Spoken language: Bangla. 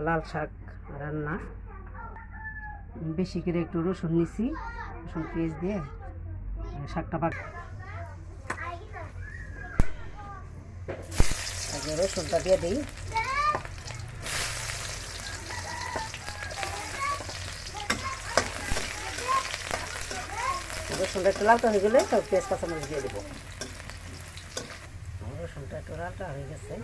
লাল শাক রান্না। বেশি করে একটু রসুন নিছি, রসুন পেঁয়াজ দিয়ে শাকটা আগে রসুনটা দিয়ে দিই। রসুনটা একটু লালটা হয়ে গেলে সব পেঁয়াজ কাঁচামরিচ দিয়ে দেবো। রসুনটা একটু লালটা হয়ে গেছে।